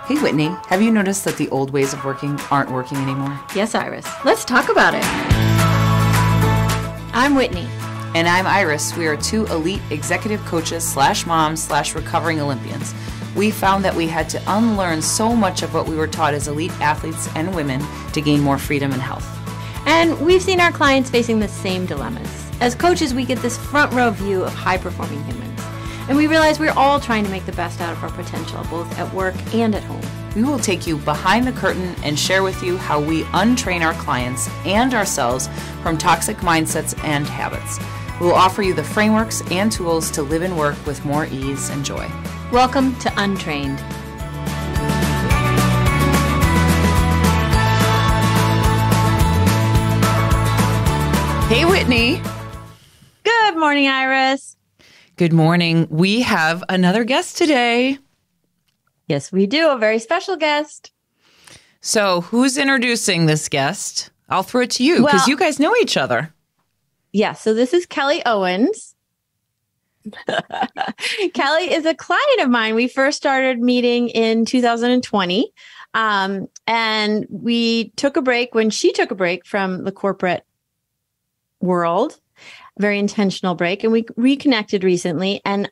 Hey, Whitney, have you noticed that the old ways of working aren't working anymore? Yes, Iris. Let's talk about it. I'm Whitney. And I'm Iris. We are two elite executive coaches / moms / recovering Olympians. We found that we had to unlearn so much of what we were taught as elite athletes and women to gain more freedom and health. And we've seen our clients facing the same dilemmas. As coaches, we get this front row view of high-performing humans. And we realize we're all trying to make the best out of our potential, both at work and at home. We will take you behind the curtain and share with you how we untrain our clients and ourselves from toxic mindsets and habits. We will offer you the frameworks and tools to live and work with more ease and joy. Welcome to Untrained. Hey, Whitney. Good morning, Iris. Good morning. We have another guest today. Yes, we do. A very special guest. So who's introducing this guest? I'll throw it to you because you guys know each other. Yeah, so this is Kelly Owens. Kelly is a client of mine. We first started meeting in 2020. And we took a break when she took a break from the corporate world, very intentional break. And we reconnected recently, and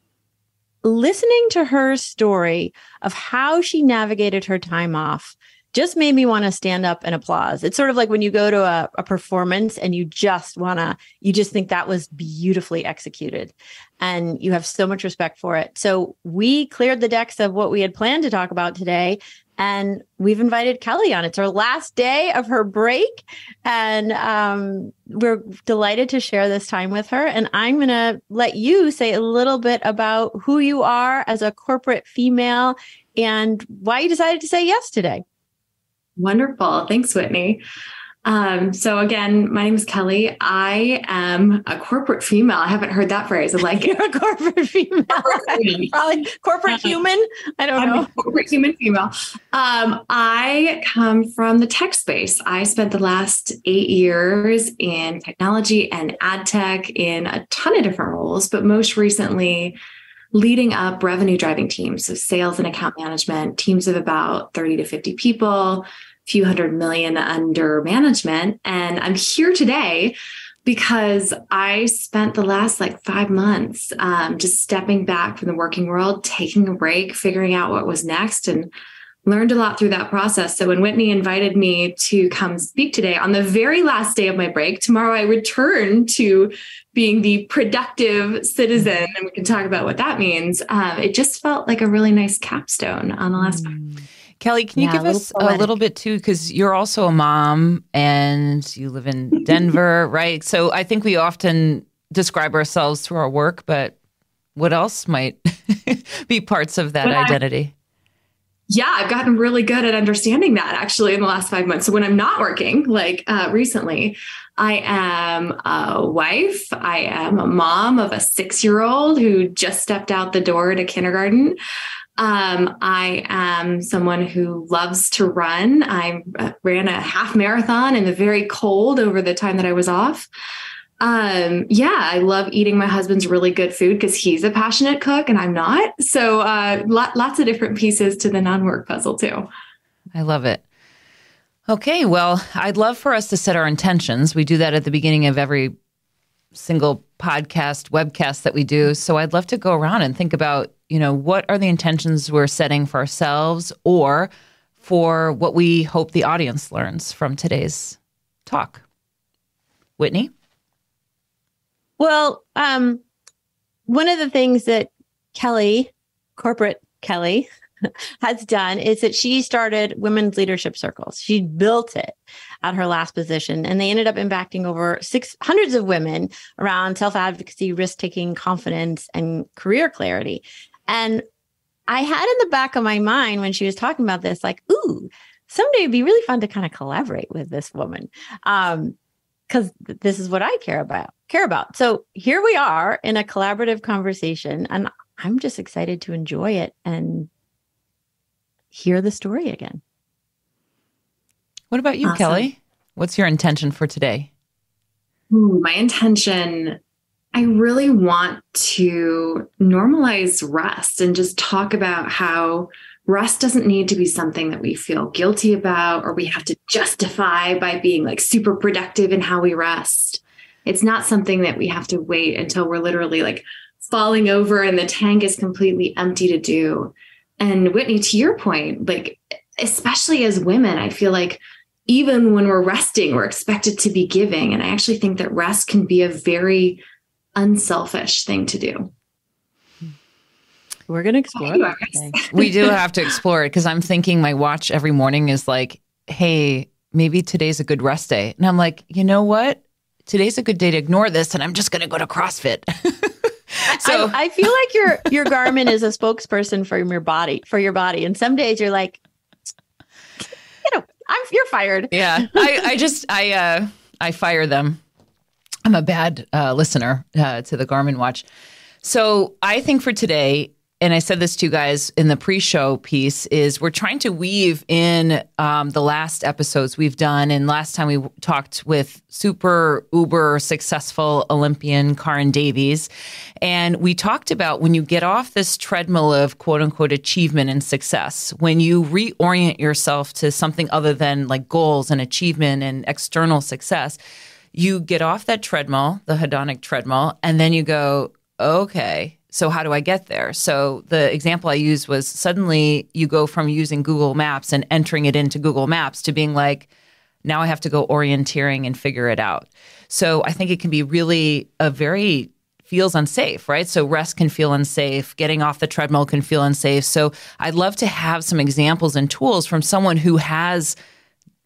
listening to her story of how she navigated her time off just made me want to stand up and applause. It's sort of like when you go to a performance and you just think that was beautifully executed and you have so much respect for it. So we cleared the decks of what we had planned to talk about today, and we've invited Kelly on. It's her last day of her break, and we're delighted to share this time with her. And I'm going to let you say a little bit about who you are as a corporate female and why you decided to say yes today. Wonderful. Thanks, Whitney. So again, my name is Kelly. I am a corporate female. I haven't heard that phrase. I'm like, you're a corporate female. Probably corporate human. I don't know. I'm a corporate human female. I come from the tech space. I spent the last 8 years in technology and ad tech in a ton of different roles, but most recently leading up revenue driving teams. So sales and account management, teams of about 30 to 50 people, few hundred million under management. And I'm here today because I spent the last 5 months just stepping back from the working world, taking a break, figuring out what was next, and learned a lot through that process. So when Whitney invited me to come speak today on the very last day of my break, tomorrow I return to being the productive citizen, and we can talk about what that means. It just felt like a really nice capstone on the last one. Kelly, can you give us a little bit too, because you're also a mom and you live in Denver, right? So I think we often describe ourselves through our work, but what else might be parts of that identity? Yeah, I've gotten really good at understanding that actually in the last 5 months. So when I'm not working, recently, I am a wife. I am a mom of a 6-year-old who just stepped out the door to kindergarten. I am someone who loves to run. I ran a half marathon in the very cold over the time that I was off. I love eating my husband's really good food because he's a passionate cook and I'm not. So lots of different pieces to the non-work puzzle too. I love it. Okay, well, I'd love for us to set our intentions. We do that at the beginning of every single podcast, webcast that we do. So I'd love to go around and think about, what are the intentions we're setting for ourselves or for what we hope the audience learns from today's talk. Whitney? Well, one of the things that corporate Kelly, has done is that she started women's leadership circles. She built it at her last position, and they ended up impacting over hundreds of women around self-advocacy, risk-taking, confidence, and career clarity. And I had in the back of my mind when she was talking about this, ooh, someday it'd be really fun to kind of collaborate with this woman. Because this is what I care about. So here we are in a collaborative conversation, and I'm just excited to enjoy it and hear the story again. What about you, Awesome. Kelly? What's your intention for today? My intention, I really want to normalize rest and just talk about how rest doesn't need to be something that we feel guilty about or we have to justify by being like super productive in how we rest. It's not something that we have to wait until we're literally like falling over and the tank is completely empty to do. And Whitney, to your point, like, especially as women, I feel like even when we're resting, we're expected to be giving. And I actually think that rest can be a very unselfish thing to do. We're going to explore it. We do have to explore it because I'm thinking my watch every morning is like, hey, maybe today's a good rest day. And I'm like, you know what? Today's a good day to ignore this and I'm just going to go to CrossFit. So I feel like your Garmin is a spokesperson for your body. And some days you're like, you're fired. Yeah. I fire them. I'm a bad listener to the Garmin watch. So I think for today, and I said this to you guys in the pre-show piece, is we're trying to weave in the last episodes we've done. And last time we talked with super uber successful Olympian Caryn Davies. And we talked about when you get off this treadmill of quote unquote achievement and success, when you reorient yourself to something other than like goals and achievement and external success, you get off that treadmill, the hedonic treadmill, and then you go, okay, so how do I get there? So the example I used was suddenly you go from using Google Maps and entering it into Google Maps to being like, now I have to go orienteering and figure it out. So I think it can be really feels unsafe, right? So rest can feel unsafe. Getting off the treadmill can feel unsafe. So I'd love to have some examples and tools from someone who has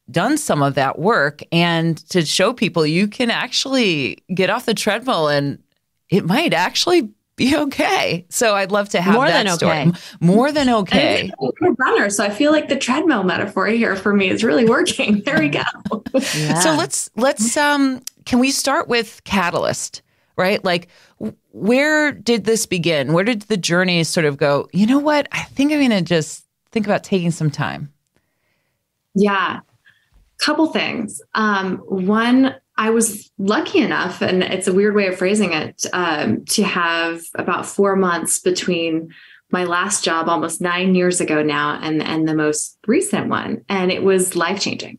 done some of that work and to show people you can actually get off the treadmill and it might actually be okay. So I'd love to have that story. More than okay. I'm a runner, so I feel like the treadmill metaphor here for me is really working. There we go. Yeah. So let's can we start with catalyst, right? Like where did this begin? Where did the journey sort of go, you know what? I think I'm going to just think about taking some time. Yeah. Couple things. One, I was lucky enough, and it's a weird way of phrasing it, to have about 4 months between my last job almost 9 years ago now and the most recent one. And it was life-changing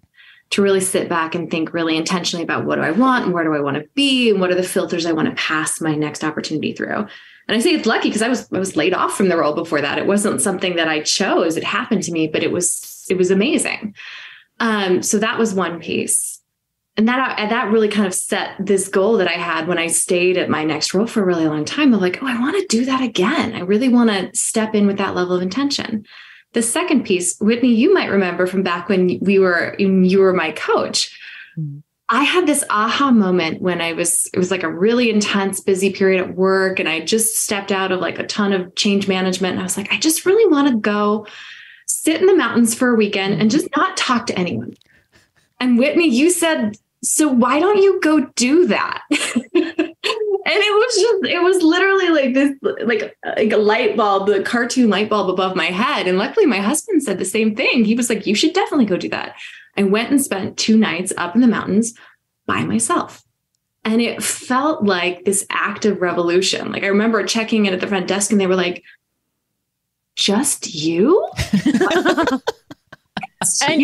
to really sit back and think really intentionally about what do I want and where do I want to be and what are the filters I want to pass my next opportunity through. And I say it's lucky because I was laid off from the role before that. It wasn't something that I chose. It happened to me, but it was amazing. So that was one piece. And that really kind of set this goal that I had when I stayed at my next role for a really long time of like, oh, I want to do that again. I really want to step in with that level of intention. The second piece, Whitney, you might remember from back when you were my coach. I had this aha moment when it was like a really intense, busy period at work. And I just stepped out of like a ton of change management. And I was like, I just really want to go sit in the mountains for a weekend and just not talk to anyone. And Whitney, you said, so why don't you go do that? And it was literally like this, like a light bulb, the cartoon light bulb above my head. And luckily my husband said the same thing. He was like, you should definitely go do that. I went and spent 2 nights up in the mountains by myself. And it felt like this act of revolution. Like I remember checking in at the front desk and they were like, just you? And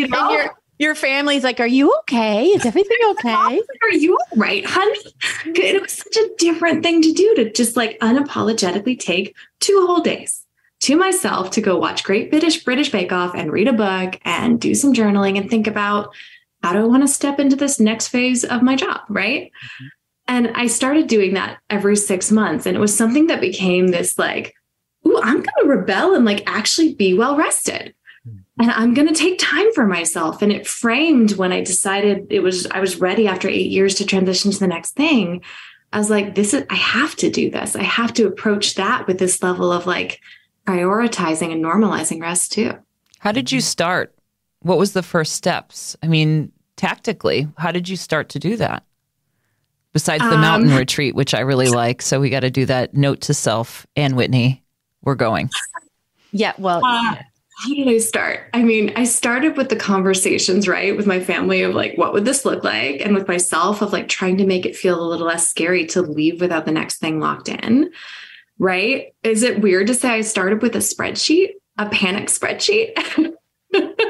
your family's like, are you okay? Is everything okay? Are you all right, honey? It was such a different thing to do, to just like unapologetically take 2 whole days to myself to go watch Great British Bake Off and read a book and do some journaling and think about how do I want to step into this next phase of my job, right? Mm-hmm. And I started doing that every 6 months. And it was something that became this like, ooh, I'm going to rebel and like actually be well rested. And I'm going to take time for myself. And it framed when I decided I was ready after 8 years to transition to the next thing. I was like, I have to do this. I have to approach that with this level of like prioritizing and normalizing rest too. How did you start? What was the first steps? I mean, tactically, how did you start to do that? Besides the mountain retreat, which I really like. So we got to do that. Note to self and Whitney, we're going. Yeah. Well, how did I start? I mean, I started with the conversations, right, with my family of like, what would this look like? And with myself of like trying to make it feel a little less scary to leave without the next thing locked in, right? Is it weird to say I started with a spreadsheet? a panic spreadsheet.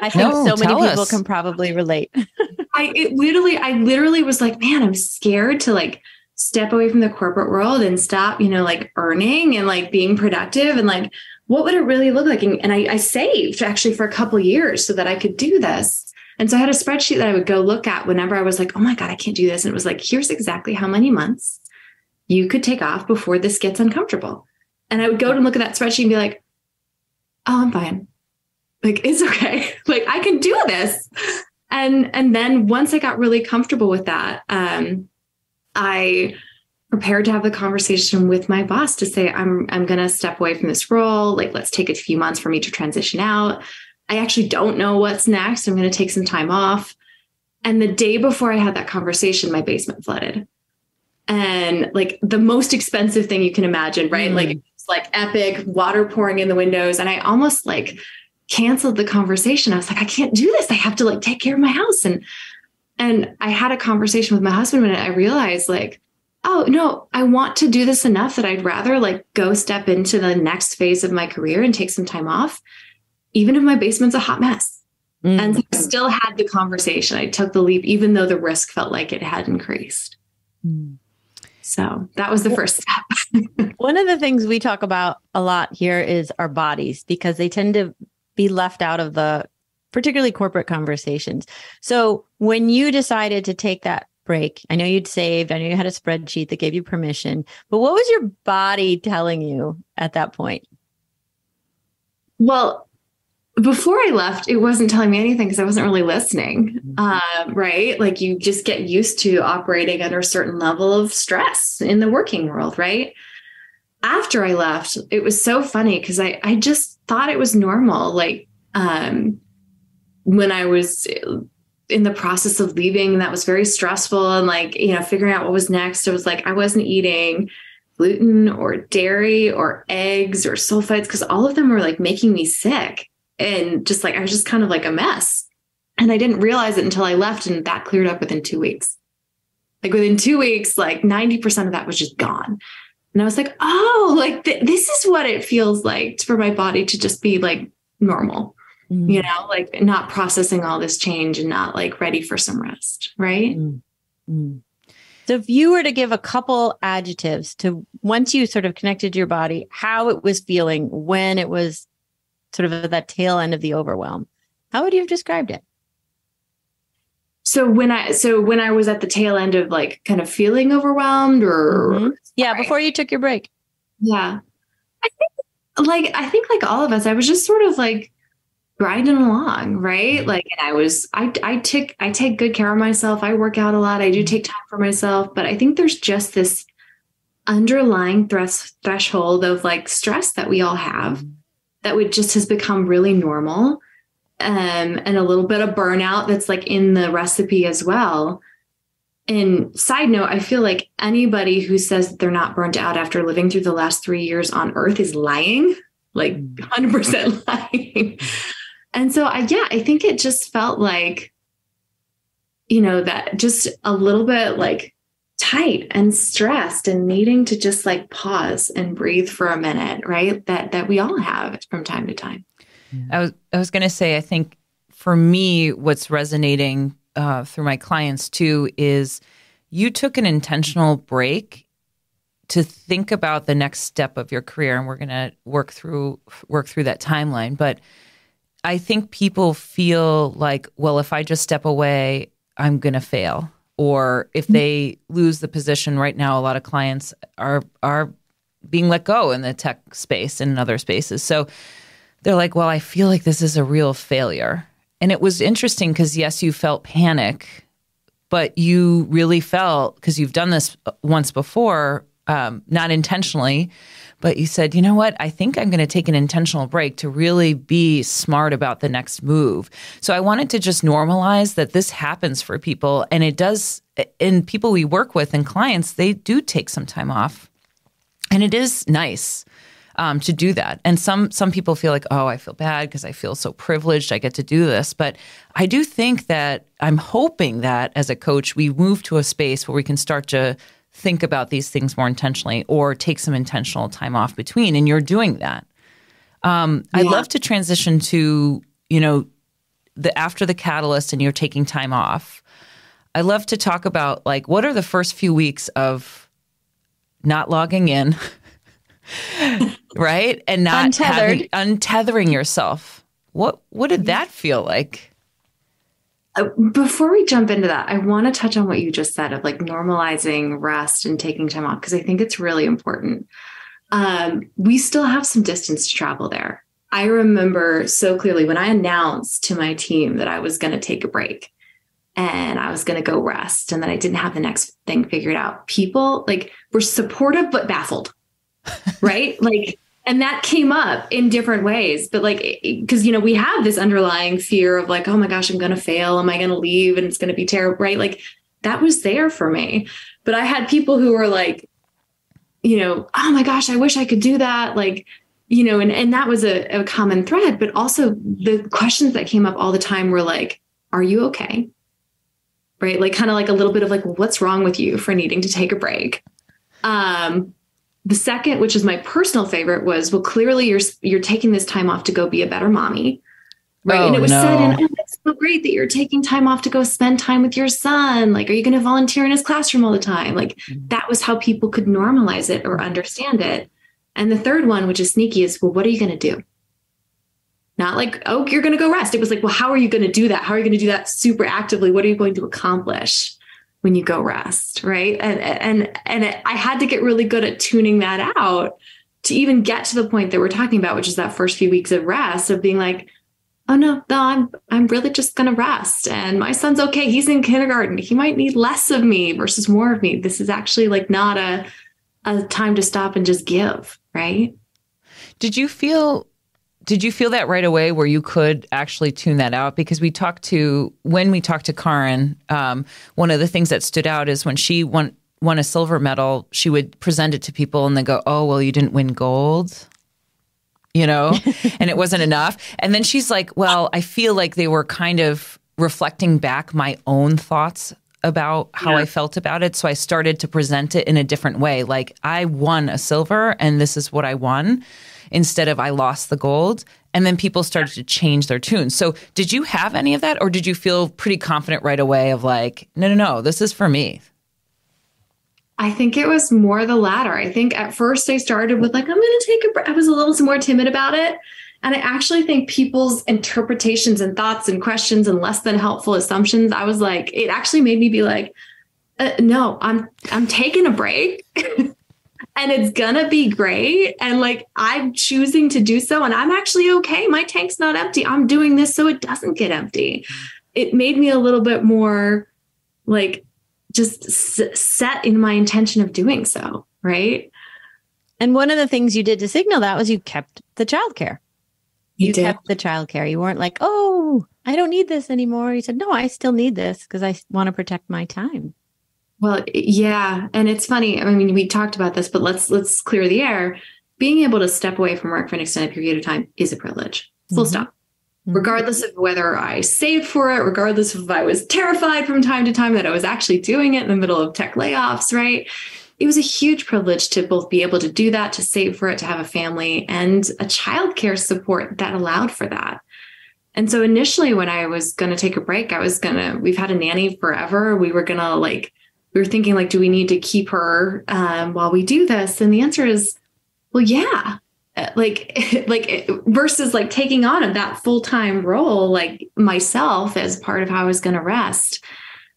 I think so many people can probably relate. I literally was like, man, I'm scared to like step away from the corporate world and stop, like earning and like being productive and like, what would it really look like? And I saved actually for a couple of years so that I could do this. And so I had a spreadsheet that I would go look at whenever I was like, oh my God, I can't do this. And it was like, here's exactly how many months you could take off before this gets uncomfortable. And I would go and look at that spreadsheet and be like, oh, I'm fine. Like, it's okay. Like, I can do this. And then once I got really comfortable with that, I prepared to have the conversation with my boss to say, I'm going to step away from this role. Like, let's take a few months for me to transition out. I actually don't know what's next. I'm going to take some time off. And the day before I had that conversation, my basement flooded. And like the most expensive thing you can imagine, right? Like, it's like epic, water pouring in the windows. And I almost like canceled the conversation. I was like, I can't do this. I have to like take care of my house. And I had a conversation with my husband and I realized like, oh no, I want to do this enough that I'd rather like go step into the next phase of my career and take some time off, even if my basement's a hot mess. And so I still had the conversation. I took the leap, even though the risk felt like it had increased. So that was the first step. One of the things we talk about a lot here is our bodies, because they tend to be left out of the particularly corporate conversations. So when you decided to take that break, I know you'd saved, I know you had a spreadsheet that gave you permission, but what was your body telling you at that point? Well, before I left, it wasn't telling me anything because I wasn't really listening, right? Like you just get used to operating under a certain level of stress in the working world, right? After I left, it was so funny because I just thought it was normal. Like when I was in the process of leaving, that was very stressful. And like, figuring out what was next, it was like I wasn't eating gluten or dairy or eggs or sulfites because all of them were like making me sick. And just like, I was just kind of like a mess. And I didn't realize it until I left, and that cleared up within 2 weeks. Like within 2 weeks, like 90% of that was just gone. And I was like, oh, like this is what it feels like for my body to just be like normal, like not processing all this change and not like ready for some rest. Right. So if you were to give a couple adjectives to once you sort of connected to your body, how it was feeling when it was sort of at that tail end of the overwhelm, how would you have described it? So when I was at the tail end of like kind of feeling overwhelmed or before you took your break. Yeah. I think like all of us, I was just sort of like grinding along, right? Like, and I take good care of myself. I work out a lot. I do take time for myself, but I think there's just this underlying threshold of like stress that we all have that has become really normal. And a little bit of burnout that's like in the recipe as well. And side note, I feel like anybody who says that they're not burnt out after living through the last 3 years on Earth is lying, like 100% lying. And so I think it just felt like, that just a little bit like tight and stressed and needing to just like pause and breathe for a minute, right? That we all have from time to time. I was going to say, I think for me, what's resonating through my clients too is you took an intentional break to think about the next step of your career, and we're going to work through that timeline. But I think people feel like, well, if I just step away, I'm going to fail. Or if they lose the position right now, a lot of clients are being let go in the tech space and in other spaces. So they're like, well, I feel like this is a real failure. And it was interesting because, yes, you felt panic, but you really felt, because you've done this once before, not intentionally, but you said, you know what, I think I'm going to take an intentional break to really be smart about the next move. So I wanted to just normalize that this happens for people. And it does, and people we work with and clients, they do take some time off. And it is nice to do that. And some people feel like, oh, I feel bad because I feel so privileged. I get to do this. But I do think that I'm hoping that as a coach, we move to a space where we can start to think about these things more intentionally or take some intentional time off between. And you're doing that. I'd love to transition to, after the catalyst and you're taking time off. I love to talk about like, what are the first few weeks of not logging in, right? And not untethering yourself. What did that feel like? Before we jump into that, I want to touch on what you just said of like normalizing rest and taking time off, because I think it's really important. We still have some distance to travel there. I remember so clearly when I announced to my team that I was going to take a break and I was going to go rest and that I didn't have the next thing figured out. People like were supportive, but baffled, right? Like, and that came up in different ways, but like, because, we have this underlying fear of like, oh my gosh, I'm going to fail. Am I going to leave? And it's going to be terrible, right? Like that was there for me. But I had people who were like, oh my gosh, I wish I could do that. Like, and that was a common thread, but also the questions that came up all the time were like, are you okay? Right? Like kind of like a little bit of like, well, what's wrong with you for needing to take a break? The second, which is my personal favorite, was, well, clearly you're taking this time off to go be a better mommy. Right. And it was said, and it's so great that you're taking time off to go spend time with your son. Like, are you going to volunteer in his classroom all the time? Like that was how people could normalize it or understand it. And the third one, which is sneaky, is, well, what are you going to do? Not like, oh, you're going to go rest. It was like, well, how are you going to do that? How are you going to do that super actively? What are you going to accomplish when you go rest? Right. And I had to get really good at tuning that out to even get to the point that we're talking about, which is that first few weeks of rest, of being like, oh no, I'm really just going to rest. And my son's okay. He's in kindergarten. He might need less of me versus more of me. This is actually like not a time to stop and just give. Right. Did you feel that right away where you could actually tune that out? Because when we talked to Caryn, one of the things that stood out is when she won a silver medal, she would present it to people and they go, oh, well, you didn't win gold, and it wasn't enough. And then she's like, well, I feel like they were kind of reflecting back my own thoughts about how I felt about it. So I started to present it in a different way. Like, I won a silver and this is what I won, instead of I lost the gold. And then people started to change their tune. So did you have any of that, or did you feel pretty confident right away of like, no, this is for me? I think it was more the latter. I think at first I started with like, I'm going to take a break. I was a little more timid about it. And I actually think people's interpretations and thoughts and questions and less than helpful assumptions, I was like, it actually made me be like, no, I'm taking a break and it's gonna be great. And like, I'm choosing to do so. And I'm actually okay. My tank's not empty. I'm doing this so it doesn't get empty. It made me a little bit more like just set in my intention of doing so. Right. And one of the things you did to signal that was you kept the childcare. You did. Kept the childcare. You weren't like, oh, I don't need this anymore. You said, no, I still need this because I want to protect my time. Well, yeah. And it's funny. I mean, we talked about this, but let's clear the air. Being able to step away from work for an extended period of time is a privilege. Full stop. Regardless of whether I saved for it, regardless of if I was terrified from time to time that I was actually doing it in the middle of tech layoffs, right? It was a huge privilege to both be able to do that, to save for it, to have a family and a childcare support that allowed for that. And so initially when I was going to take a break, we've had a nanny forever. We were thinking like, do we need to keep her while we do this? And the answer is, well, yeah. Like versus like taking on that full-time role, like myself as part of how I was going to rest.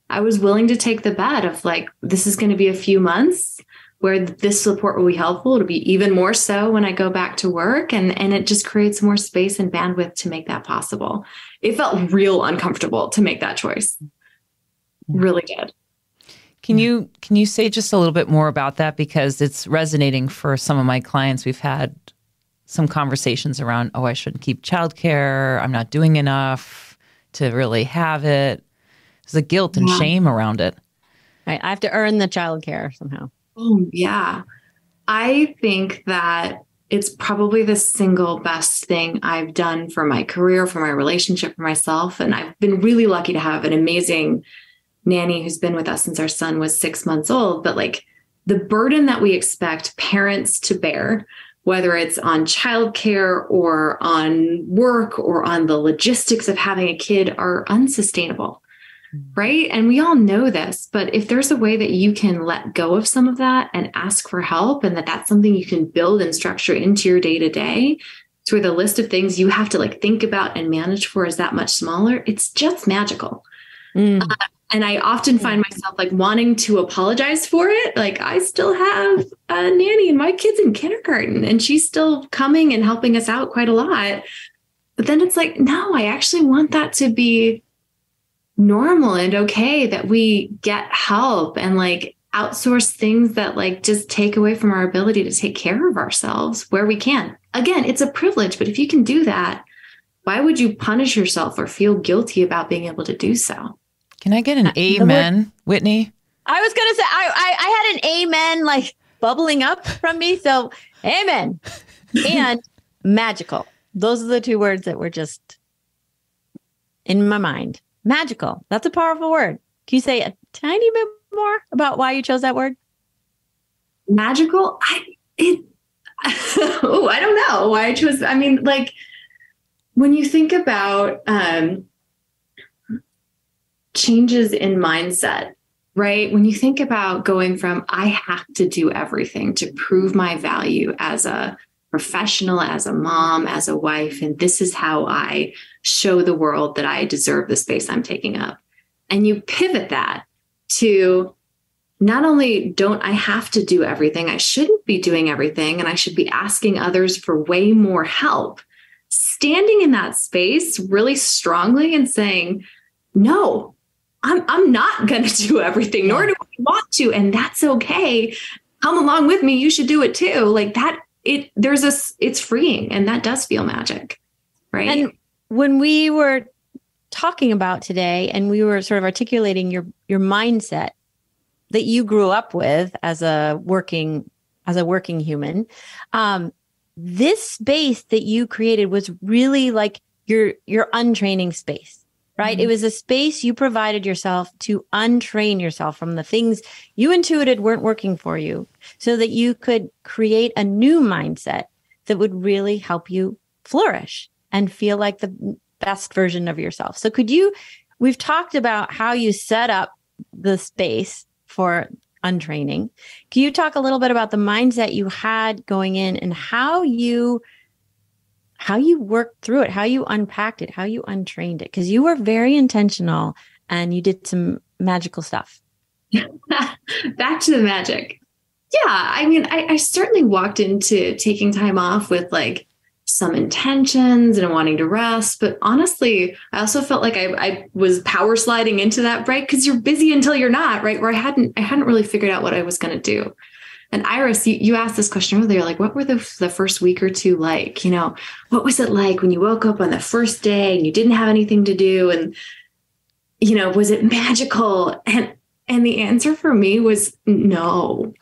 I was willing to take the bet of like, this is going to be a few months where this support will be helpful. It'll be even more so when I go back to work, and it just creates more space and bandwidth to make that possible. It felt real uncomfortable to make that choice. Really did. Can you say just a little bit more about that? Because it's resonating for some of my clients. We've had some conversations around, I shouldn't keep childcare. I'm not doing enough to really have it. There's a guilt and shame around it. Right. I have to earn the childcare somehow. Oh, yeah. I think that it's probably the single best thing I've done for my career, for my relationship, for myself. And I've been really lucky to have an amazing nanny who's been with us since our son was 6 months old. But like the burden that we expect parents to bear whether it's on childcare or on work or on the logistics of having a kid, are unsustainable. Right. And we all know this, but if there's a way that you can let go of some of that and ask for help, and that's something you can build and structure into your day to day, to where the list of things you have to like think about and manage for is that much smaller, it's just magical. And I often find myself like wanting to apologize for it. Like, I still have a nanny and my kid's in kindergarten and she's still coming and helping us out quite a lot. But then it's like, no, I actually want that to be normal and okay, that we get help and like outsource things that like just take away from our ability to take care of ourselves where we can. Again, it's a privilege, but if you can do that, why would you punish yourself or feel guilty about being able to do so? Can I get an amen, Whitney? I was going to say, I had an amen like bubbling up from me. So amen and magical. Those are the two words that were just in my mind. Magical. That's a powerful word. Can you say a tiny bit more about why you chose that word? Magical? I don't know why I chose. I mean, like, when you think about changes in mindset, right? When you think about going from I have to do everything to prove my value as a professional, as a mom, as a wife, and this is how I show the world that I deserve the space I'm taking up. And you pivot that to not only don't I have to do everything, I shouldn't be doing everything, and I should be asking others for way more help. Standing in that space really strongly and saying, no, I'm not going to do everything, nor do I want to. And that's okay. Come along with me. You should do it too. Like that, it's freeing, and that does feel magic. Right. And when we were talking about today and we were sort of articulating your mindset that you grew up with as a working human, this space that you created was really like your untraining space. Right. Mm-hmm. It was a space you provided yourself to untrain yourself from the things you intuited weren't working for you, so that you could create a new mindset that would really help you flourish and feel like the best version of yourself. So we've talked about how you set up the space for untraining. Can you talk a little bit about the mindset you had going in and how you worked through it, how you unpacked it, how you untrained it? Because you were very intentional and you did some magical stuff. Back to the magic. Yeah. I mean, I certainly walked into taking time off with like some intentions and wanting to rest. But honestly, I also felt like I was power sliding into that break, because you're busy until you're not, right? Where I hadn't really figured out what I was going to do. And Iris, you asked this question earlier, like, what were the first week or two like? You know, what was it like when you woke up on the first day and you didn't have anything to do? And, you know, was it magical? And the answer for me was no,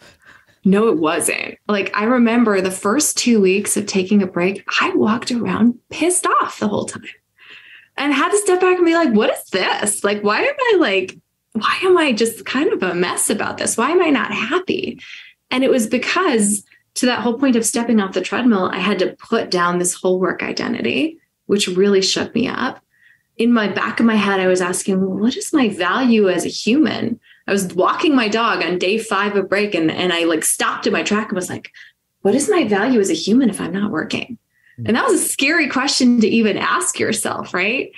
it wasn't. Like, I remember the first 2 weeks of taking a break, I walked around pissed off the whole time and had to step back and be like, what is this? Like, why am I just kind of a mess about this? Why am I not happy? And it was because, to that whole point of stepping off the treadmill, I had to put down this whole work identity, which really shook me up. In my back of my head, I was asking, well, what is my value as a human? I was walking my dog on day 5 of break, and I like stopped in my track and was like, what is my value as a human if I'm not working? And that was a scary question to even ask yourself, right?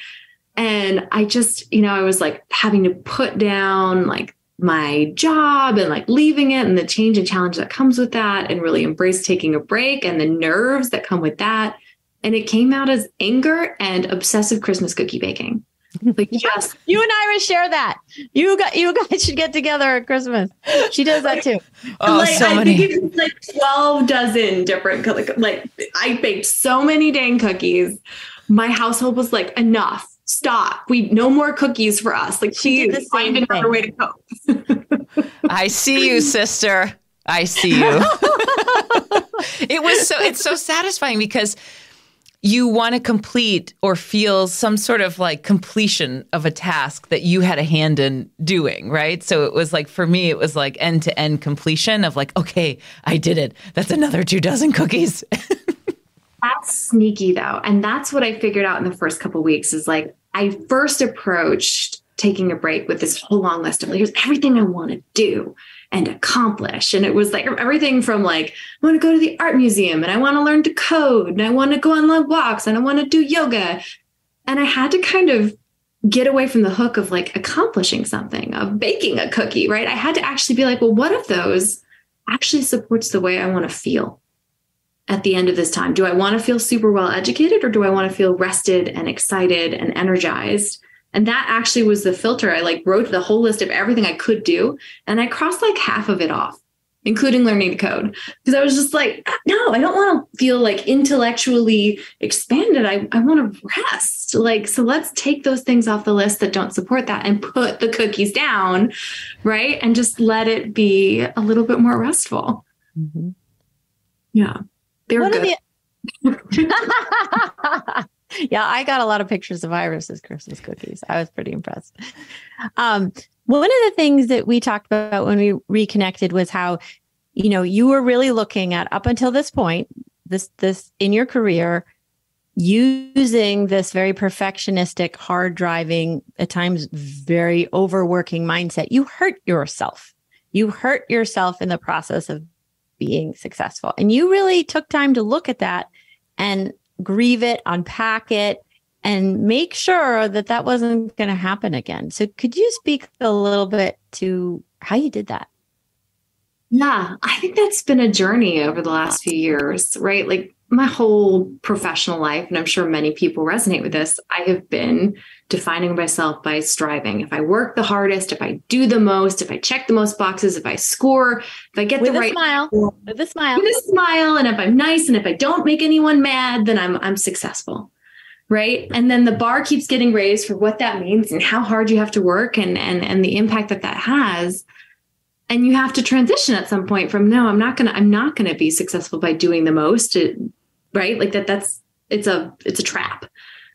And I just, I was like having to put down like my job and like leaving it and the change and challenge that comes with that, and really embrace taking a break and the nerves that come with that. And it came out as anger and obsessive Christmas cookie baking. Like, yes. You and Iris share that. You guys should get together at Christmas. She does that too. Oh, like, so I many. think it was like 12 dozen different, like I baked so many dang cookies. My household was like, enough. Stop. No more cookies for us. Like, please find another way to cope. I see you, sister. I see you. It's so satisfying, because you want to complete or feel some sort of like completion of a task that you had a hand in doing, right? So it was like, for me, it was like end to end completion of like, okay, I did it. That's another 24 cookies. That's sneaky though. And that's what I figured out in the first couple of weeks is like, I first approached taking a break with this whole long list of like, here's everything I want to do and accomplish. And it was like everything from like, I want to go to the art museum and I want to learn to code and I want to go on long walks and I want to do yoga. And I had to kind of get away from the hook of like accomplishing something, of baking a cookie, right? I had to actually be like, well, what of those actually supports the way I want to feel at the end of this time? Do I want to feel super well educated or do I want to feel rested and excited and energized? And that actually was the filter. I like wrote the whole list of everything I could do. And I crossed like half of it off, including learning to code. Because I was just like, no, I don't want to feel like intellectually expanded. I want to rest. Like, so let's take those things off the list that don't support that and put the cookies down, right? And just let it be a little bit more restful. Mm-hmm. Yeah. They were good. Yeah, I got a lot of pictures of Iris's Christmas cookies. I was pretty impressed. One of the things that we talked about when we reconnected was how, you were really looking at up until this point, this in your career, using this very perfectionistic, hard driving, at times very overworking mindset. You hurt yourself. You hurt yourself in the process of being successful. And you really took time to look at that and grieve it, unpack it, and make sure that that wasn't going to happen again. So could you speak a little bit to how you did that? Yeah, I think that's been a journey over the last few years, right? Like my whole professional life, and I'm sure many people resonate with this, I have been defining myself by striving. If I work the hardest, if I do the most, if I check the most boxes, if I score, if I get the right smile, with a smile, and if I'm nice, and if I don't make anyone mad, then I'm successful, right? And then the bar keeps getting raised for what that means and how hard you have to work and the impact that has. And you have to transition at some point from, no, I'm not going to be successful by doing the most, right? Like it's a trap,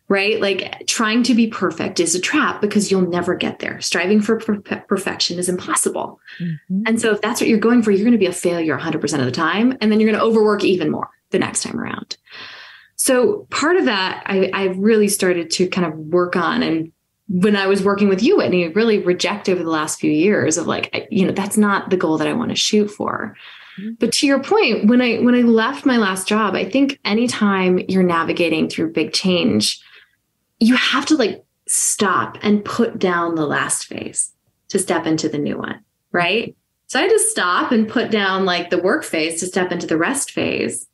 right? Like trying to be perfect is a trap because you'll never get there. Striving for perfection is impossible. Mm-hmm. And so if that's what you're going for, you're going to be a failure 100% of the time. And then you're going to overwork even more the next time around. So part of that, I really started to kind of work on, and when I was working with you, Whitney, really reject over the last few years of like, that's not the goal that I want to shoot for. Mm-hmm. But to your point, when I left my last job, I think anytime you're navigating through big change, you have to like stop and put down the last phase to step into the new one, right? So I had to stop and put down like the work phase to step into the rest phase.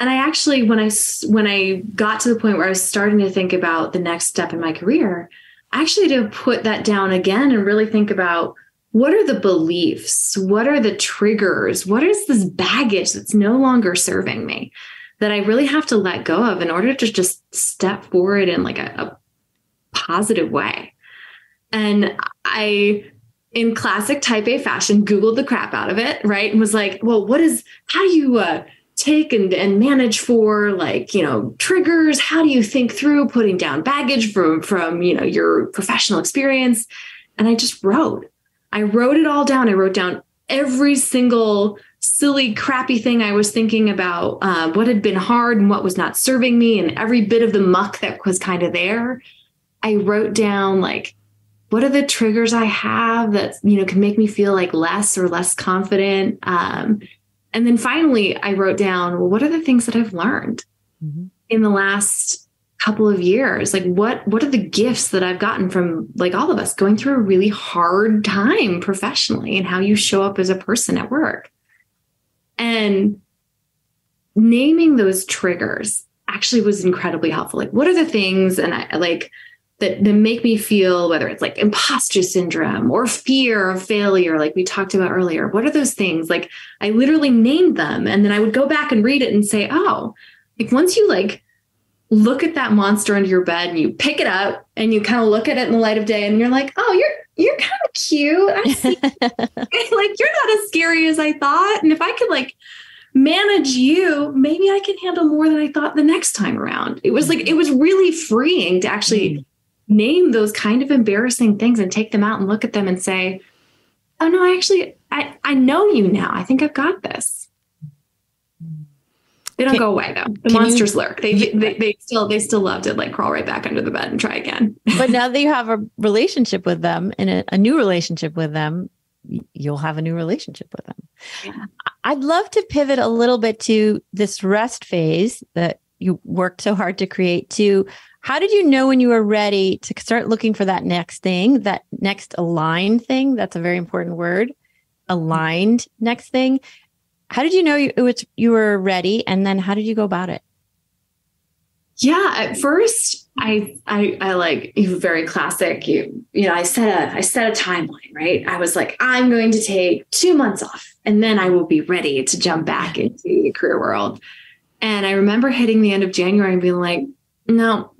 And I actually, when I got to the point where I was starting to think about the next step in my career, I actually had to put that down again and really think about, what are the beliefs? What are the triggers? What is this baggage that's no longer serving me that I really have to let go of in order to just step forward in like a positive way? And I, in classic type A fashion, Googled the crap out of it, right? And was like, well, how do you take and manage for like, triggers? How do you think through putting down baggage from your professional experience? And I just I wrote it all down. I wrote down every single silly, crappy thing I was thinking about, what had been hard and what was not serving me, and every bit of the muck that was kind of there. I wrote down like, what are the triggers I have that, can make me feel like less confident? And then finally, I wrote down, well, what are the things that I've learned in the last couple of years? Like, what are the gifts that I've gotten from like all of us going through a really hard time professionally, and how you show up as a person at work? And naming those triggers actually was incredibly helpful. Like, what are the things that make me feel, whether it's like imposter syndrome or fear of failure, like we talked about earlier? What are those things? Like, I literally named them, and then I would go back and read it and say, oh, like once you like look at that monster under your bed and you pick it up and you kind of look at it in the light of day and you're like, oh, you're kind of cute. I see. Like, you're not as scary as I thought. And if I could like manage you, maybe I can handle more than I thought the next time around. It was like, it was really freeing to actually name those kind of embarrassing things and take them out and look at them and say, oh no, I know you now. I think I've got this. They don't go away though. The monsters lurk. They still love to like crawl right back under the bed and try again. But now that you have a relationship with them and a new relationship with them, you'll have a new relationship with them. Yeah. I'd love to pivot a little bit to this rest phase that you worked so hard to create. To how did you know when you were ready to start looking for that next thing, that next aligned thing? That's a very important word. Aligned next thing. How did you know you were ready? And then how did you go about it? Yeah, at first I like, you very classic, I set a timeline, right? I was like, I'm going to take 2 months off and then I will be ready to jump back into the career world. And I remember hitting the end of January and being like, no,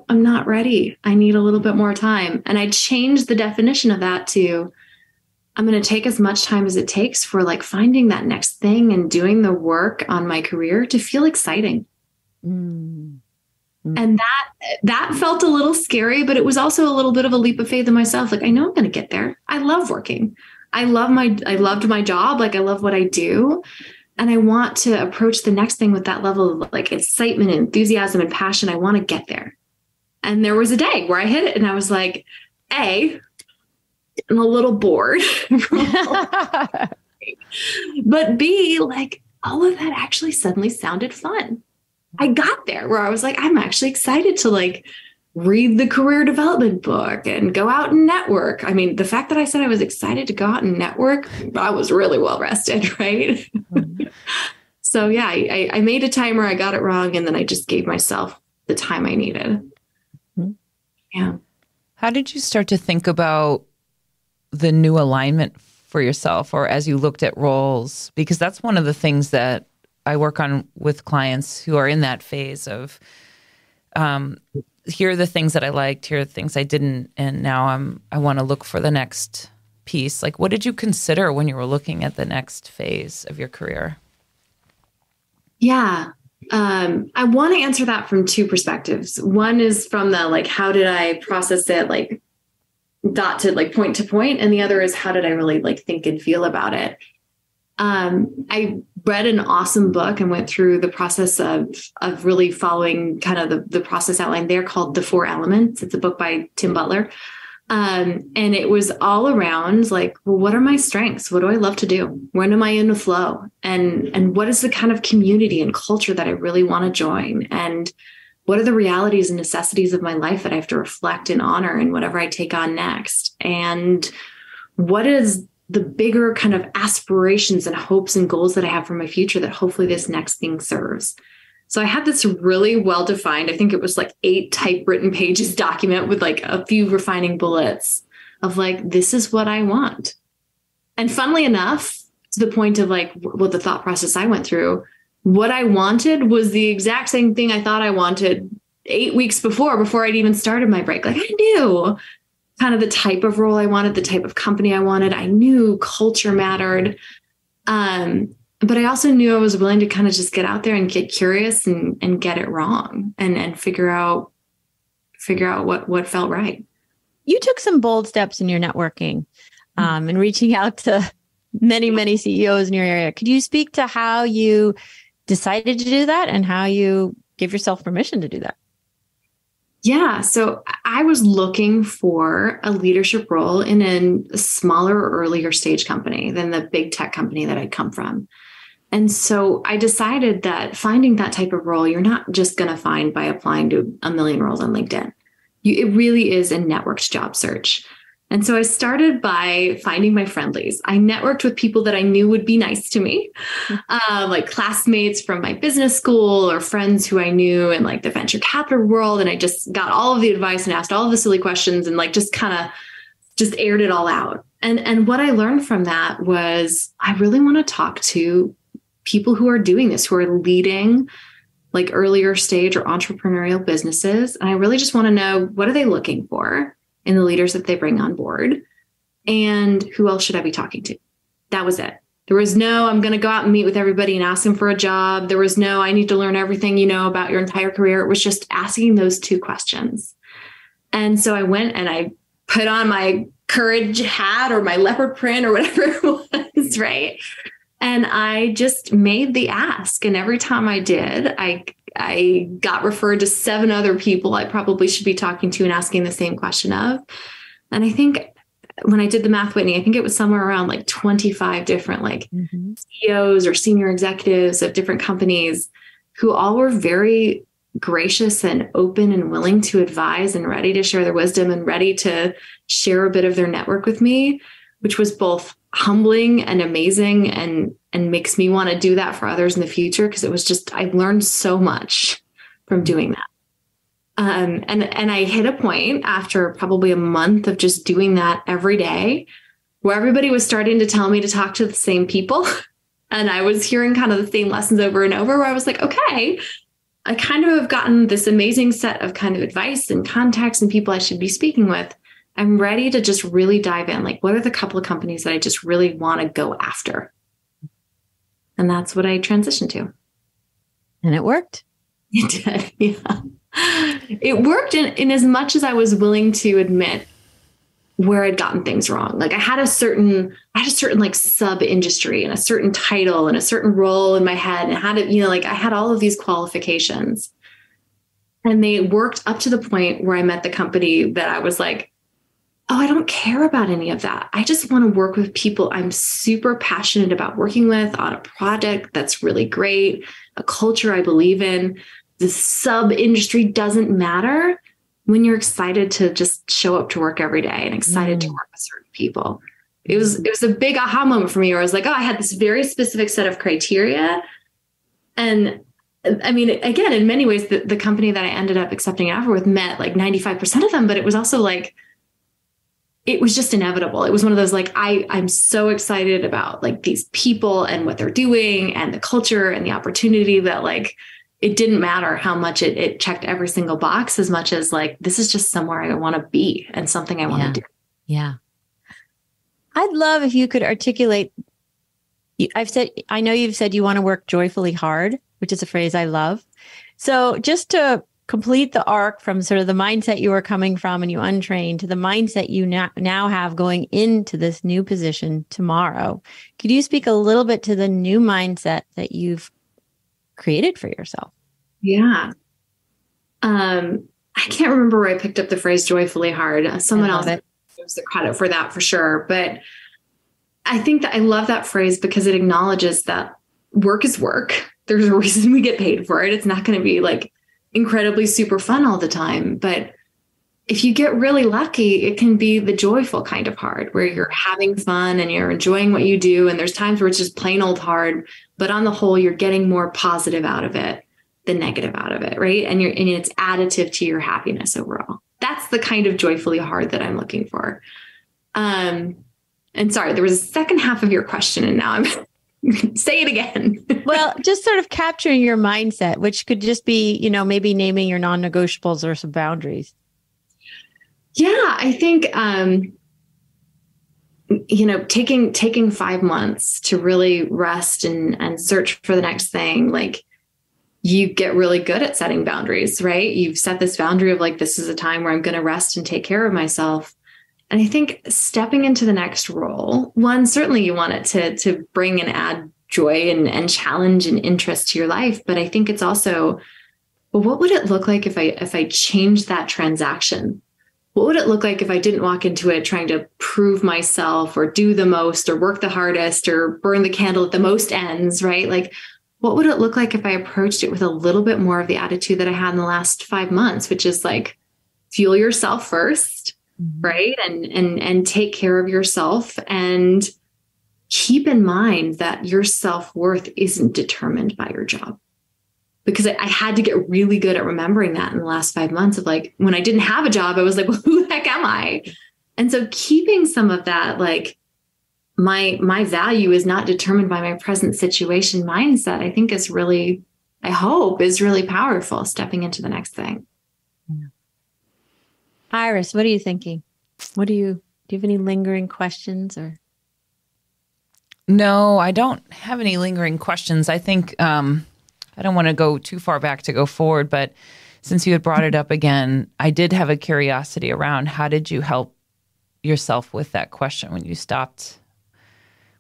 I'm not ready. I need a little bit more time. And I changed the definition of that to, I'm going to take as much time as it takes for like finding that next thing and doing the work on my career to feel exciting. And that felt a little scary, but it was also a little bit of a leap of faith in myself. Like, I know I'm going to get there. I love working. I loved my job. Like, I love what I do. And I want to approach the next thing with that level of like excitement and enthusiasm and passion. I want to get there. And there was a day where I hit it and I was like, I'm a little bored. But B, like, all of that actually suddenly sounded fun. I got there where I was like, I'm actually excited to like read the career development book and go out and network. I mean, the fact that I said I was excited to go out and network, I was really well rested, right? So yeah, I made a timer, I got it wrong, and then I just gave myself the time I needed. Yeah. How did you start to think about the new alignment for yourself, or as you looked at roles? Because that's one of the things that I work on with clients who are in that phase of, here are the things that I liked, here are the things I didn't, and now I want to look for the next piece. Like, what did you consider when you were looking at the next phase of your career? Yeah. I want to answer that from two perspectives. One is from the, like, how did I process it, like dot to like point to point. And the other is how did I really like think and feel about it? I read an awesome book and went through the process of really following kind of the process outlined there called The 4 Elements. It's a book by Tim Butler. And it was all around like, well, what are my strengths? What do I love to do? When am I in the flow? And what is the kind of community and culture that I really want to join? And what are the realities and necessities of my life that I have to reflect and honor in whatever I take on next? And what is the bigger kind of aspirations and hopes and goals that I have for my future that hopefully this next thing serves? So I had this really well-defined, I think it was like 8 typewritten pages document with like a few refining bullets of like, this is what I want. And funnily enough, to the point of like what the thought process I went through, what I wanted was the exact same thing I thought I wanted 8 weeks before I'd even started my break. Like, I knew kind of the type of role I wanted, the type of company I wanted. I knew culture mattered. But I also knew I was willing to kind of just get out there and get curious and get it wrong and figure out what felt right. You took some bold steps in your networking and reaching out to many, many CEOs in your area. Could you speak to how you decided to do that and how you give yourself permission to do that? Yeah. So I was looking for a leadership role in a smaller or earlier stage company than the big tech company that I'd come from. And so I decided that finding that type of role, you're not just going to find by applying to a million roles on LinkedIn. It really is a networked job search. And so I started by finding my friendlies. I networked with people that I knew would be nice to me, like classmates from my business school or friends who I knew in like the venture capital world. And I just got all of the advice and asked all of the silly questions and like just kind of just aired it all out. And what I learned from that was I really want to talk to people who are doing this, who are leading like earlier stage or entrepreneurial businesses. And I really just want to know, what are they looking for in the leaders that they bring on board? And who else should I be talking to? That was it. There was no, I'm going to go out and meet with everybody and ask them for a job. There was no, I need to learn everything you know about your entire career. It was just asking those 2 questions. And so I went and I put on my courage hat or my leopard print or whatever it was, right? And I just made the ask. And every time I did, I got referred to 7 other people I probably should be talking to and asking the same question of. And I think when I did the math, Whitney, I think it was somewhere around like 25 different like CEOs or senior executives of different companies who all were very gracious and open and willing to advise and ready to share their wisdom and ready to share a bit of their network with me, which was both humbling and amazing and makes me want to do that for others in the future. Cause it was just, I learned so much from doing that. And I hit a point after probably a month of just doing that every day where everybody was starting to tell me to talk to the same people. And I was hearing kind of the same lessons over and over where I was like, okay, I kind of have gotten this amazing set of kind of advice and contacts and people I should be speaking with. I'm ready to just really dive in. Like, what are the couple of companies that I just really want to go after? And that's what I transitioned to. And it worked. It did. Yeah. It worked in as much as I was willing to admit where I'd gotten things wrong. Like I had a certain like sub industry and a certain title and a certain role in my head and had it, like I had all of these qualifications and they worked up to the point where I met the company that I was like, oh, I don't care about any of that. I just want to work with people I'm super passionate about working with on a project that's really great, a culture I believe in. The sub industry doesn't matter when you're excited to just show up to work every day and excited to work with certain people. It was a big aha moment for me where I was like, oh, I had this very specific set of criteria. And I mean, again, in many ways, the company that I ended up accepting an offer with met like 95% of them, but it was also like, it was just inevitable. It was one of those, like, I'm so excited about like these people and what they're doing and the culture and the opportunity that like, it didn't matter how much it checked every single box as much as like, this is just somewhere I want to be and something I want to do. Yeah. I'd love if you could articulate. I know you've said you want to work joyfully hard, which is a phrase I love. So just to complete the arc from sort of the mindset you were coming from and you untrained to the mindset you now have going into this new position tomorrow, could you speak a little bit to the new mindset that you've created for yourself? Yeah. I can't remember where I picked up the phrase joyfully hard. Someone else gives the credit for that for sure. But I think that I love that phrase because it acknowledges that work is work. There's a reason we get paid for it. It's not going to be like incredibly super fun all the time. But if you get really lucky, it can be the joyful kind of hard where you're having fun and you're enjoying what you do. And there's times where it's just plain old hard, but on the whole, you're getting more positive out of it than negative out of it. Right. And it's additive to your happiness overall. That's the kind of joyfully hard that I'm looking for. And sorry, there was a second half of your question and now I'm say it again. Well, just sort of capturing your mindset, which could just be, maybe naming your non-negotiables or some boundaries. Yeah, I think, taking 5 months to really rest and search for the next thing, like you get really good at setting boundaries, right? You've set this boundary of like, this is a time where I'm going to rest and take care of myself. And I think stepping into the next role, one, certainly you want it to bring and add joy and challenge and interest to your life. But I think it's also, well, what would it look like if I changed that transaction? What would it look like if I didn't walk into it trying to prove myself or do the most or work the hardest or burn the candle at the most ends, right? Like, what would it look like if I approached it with a little bit more of the attitude that I had in the last 5 months, which is like, fuel yourself first, right? And take care of yourself and keep in mind that your self-worth isn't determined by your job. Because I had to get really good at remembering that in the last 5 months of like, when I didn't have a job, I was like, well, who the heck am I? And so keeping some of that, like my value is not determined by my present situation mindset, I think is really, I hope is really powerful stepping into the next thing. Yeah. Iris, what are you thinking? Do you have any lingering questions or? No, I don't have any lingering questions. I think I don't want to go too far back to go forward, but since you had brought it up again, I did have a curiosity around how did you help yourself with that question when you stopped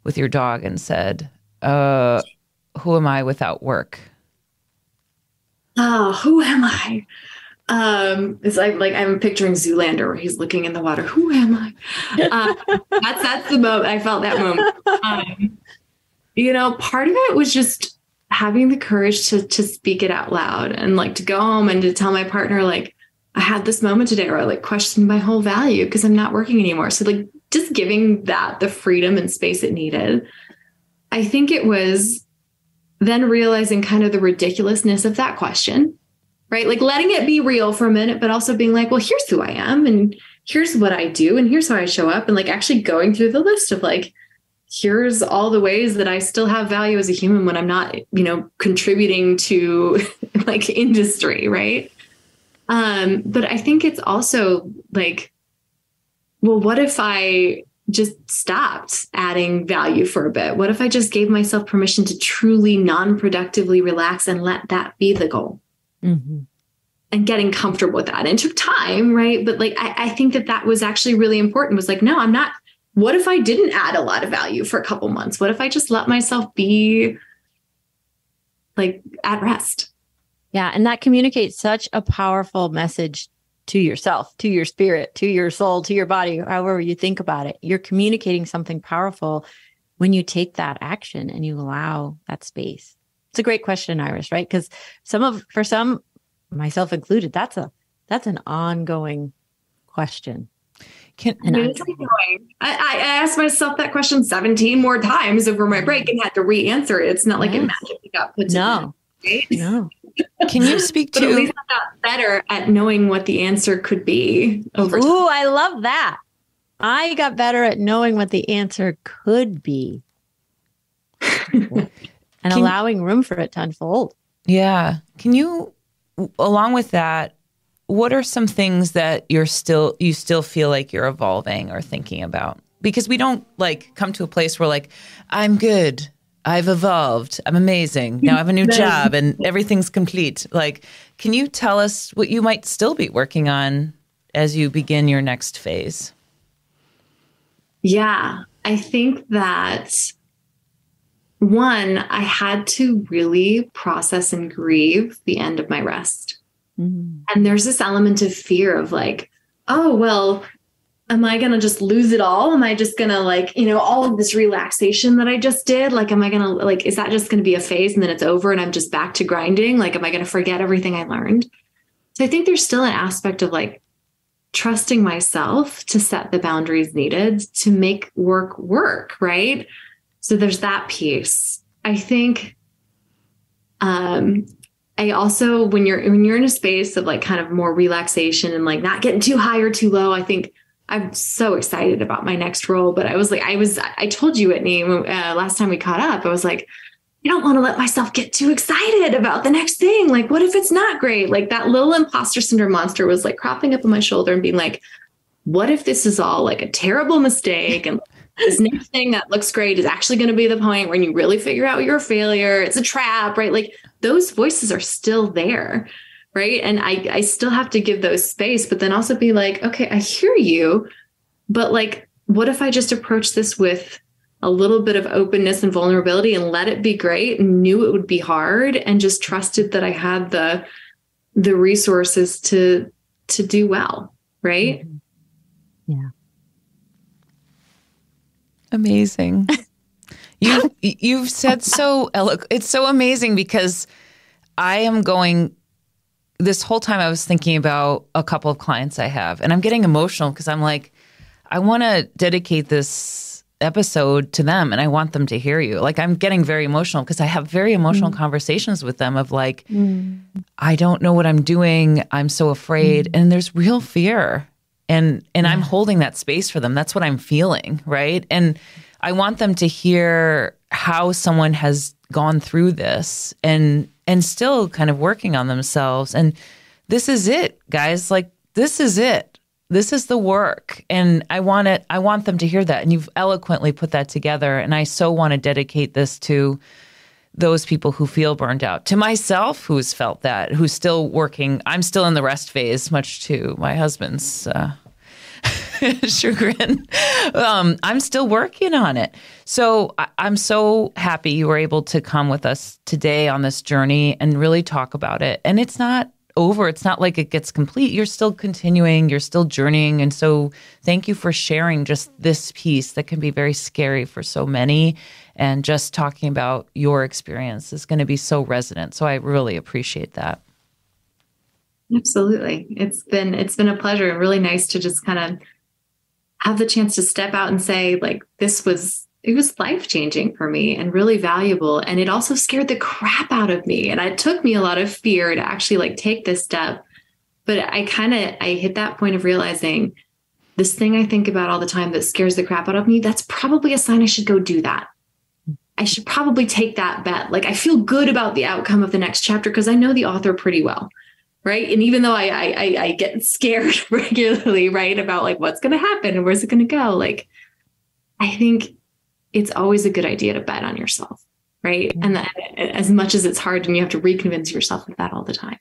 with your dog and said, who am I without work? Oh, who am I? It's like I'm picturing Zoolander where he's looking in the water. Who am I? That's the moment I felt that moment. Part of it was just having the courage to speak it out loud and like to go home and to tell my partner, like, I had this moment today where I like questioned my whole value because I'm not working anymore. So like just giving that the freedom and space it needed. I think it was then realizing kind of the ridiculousness of that question, right? Like letting it be real for a minute, but also being like, well, here's who I am and here's what I do and here's how I show up. And like actually going through the list of like, here's all the ways that I still have value as a human when I'm not, contributing to like industry, right? But I think it's also like, well, what if I just stopped adding value for a bit? What if I just gave myself permission to truly non-productively relax and let that be the goal? Mm-hmm. And getting comfortable with that. And it took time, right? But like, I think that was actually really important, was like, no, I'm not. What if I didn't add a lot of value for a couple months? What if I just let myself be like at rest? Yeah. And that communicates such a powerful message to yourself, to your spirit, to your soul, to your body, however you think about it. You're communicating something powerful when you take that action and you allow that space. It's a great question, Iris, right? Because for some, myself included, that's an ongoing question. I asked myself that question 17 more times over my break and had to re-answer it. It's not like it magically got put together. Right? No. Can you speak to? But at least I got better at knowing what the answer could be over time. Ooh, I love that. I got better at knowing what the answer could be, and allowing room for it to unfold. Yeah. Can you, along with that, what are some things that you still feel like you're evolving or thinking about? Because we don't like come to a place where like, I'm good, I've evolved, I'm amazing, now I have a new job and everything's complete. Like, can you tell us what you might still be working on as you begin your next phase? Yeah, I think that one, I had to really process and grieve the end of my rest. Mm-hmm. And there's this element of fear of like, oh, well, am I going to just lose it all? Am I just going to like, all of this relaxation that I just did? Like, am I going to like, is that just going to be a phase and then it's over and I'm just back to grinding? Like, am I going to forget everything I learned? So I think there's still an aspect of like trusting myself to set the boundaries needed to make work, right? So there's that piece. I think, I also, when you're in a space of like kind of more relaxation and like not getting too high or too low, I think I'm so excited about my next role. But I told you, Whitney, last time we caught up, I was like, I don't want to let myself get too excited about the next thing. Like, what if it's not great? Like that little imposter syndrome monster was like cropping up on my shoulder and being like, what if this is all like a terrible mistake? And this next thing that looks great is actually going to be the point when you really figure out you're a failure. It's a trap, right? Like those voices are still there, right? And I still have to give those space, but then also be like, okay, I hear you, but like, what if I just approach this with a little bit of openness and vulnerability and let it be great and knew it would be hard and just trusted that I had the resources to do well, right? Yeah. Amazing. You've said so eloquent. It's so amazing because I am going, this whole time I was thinking about a couple of clients I have, and I'm getting emotional because I'm like, I want to dedicate this episode to them and I want them to hear you. Like I'm getting very emotional because I have very emotional conversations with them of like, I don't know what I'm doing. I'm so afraid. And there's real fear. And I'm holding that space for them. That's what I'm feeling, right? And I want them to hear how someone has gone through this and still kind of working on themselves. And this is it, guys. Like, this is it. This is the work. And I want them to hear that. And you've eloquently put that together. And I so want to dedicate this to those people who feel burned out, to myself, who's felt that, who's still working. I'm still in the rest phase, much to my husband's chagrin. I'm still working on it. So I'm so happy you were able to come with us today on this journey and really talk about it. And it's not over. It's not like it gets complete. You're still continuing. You're still journeying. And so thank you for sharing just this piece that can be very scary for so many. And just talking about your experience is going to be so resonant. So I really appreciate that. Absolutely. It's been a pleasure and really nice to just kind of have the chance to step out and say, like, it was life-changing for me and really valuable. And it also scared the crap out of me. And it took me a lot of fear to actually like take this step. But I hit that point of realizing this thing I think about all the time that scares the crap out of me, that's probably a sign I should go do that. I should probably take that bet. Like, I feel good about the outcome of the next chapter because I know the author pretty well. Right. And even though I get scared regularly, right, about like what's going to happen and where's it going to go, like, I think it's always a good idea to bet on yourself. Right. And that, as much as it's hard and you have to reconvince yourself of that all the time.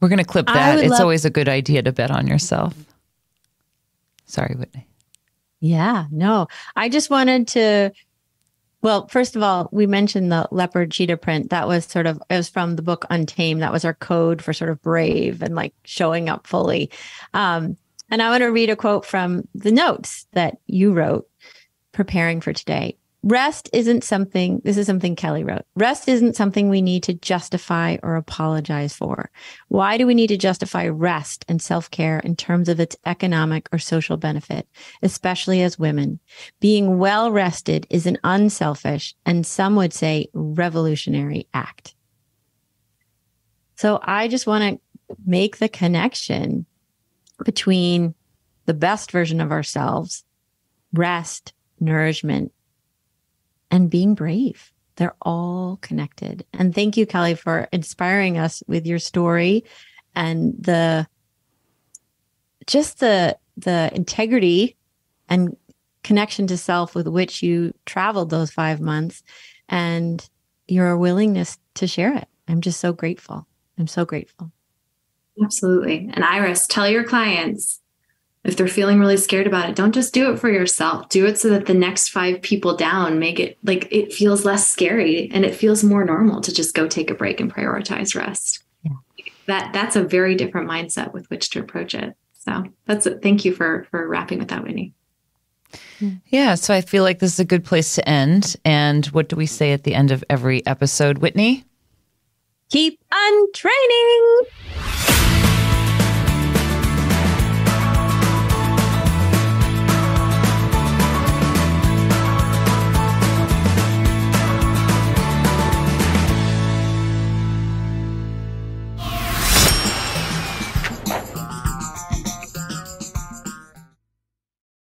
We're going to clip that. It's always a good idea to bet on yourself. Sorry, Whitney. Yeah, no, I just wanted to. Well, first of all, we mentioned the leopard cheetah print. That was it was from the book Untamed. That was our code for sort of brave and like showing up fully. And I want to read a quote from the notes that you wrote preparing for today. This is something Kelly wrote. Rest isn't something we need to justify or apologize for. Why do we need to justify rest and self-care in terms of its economic or social benefit, especially as women? Being well rested is an unselfish and some would say revolutionary act. So I just want to make the connection between the best version of ourselves, rest, nourishment, and being brave. They're all connected. And thank you, Kelly, for inspiring us with your story and the integrity and connection to self with which you traveled those 5 months and your willingness to share it. I'm just so grateful. I'm so grateful. Absolutely. And Iris, tell your clients, if they're feeling really scared about it, don't just do it for yourself. Do it so that the next 5 people down make it like it feels less scary and it feels more normal to just go take a break and prioritize rest. Yeah. That's a very different mindset with which to approach it. So thank you for wrapping with that, Whitney. Yeah. So I feel like this is a good place to end. And what do we say at the end of every episode, Whitney? Keep untraining.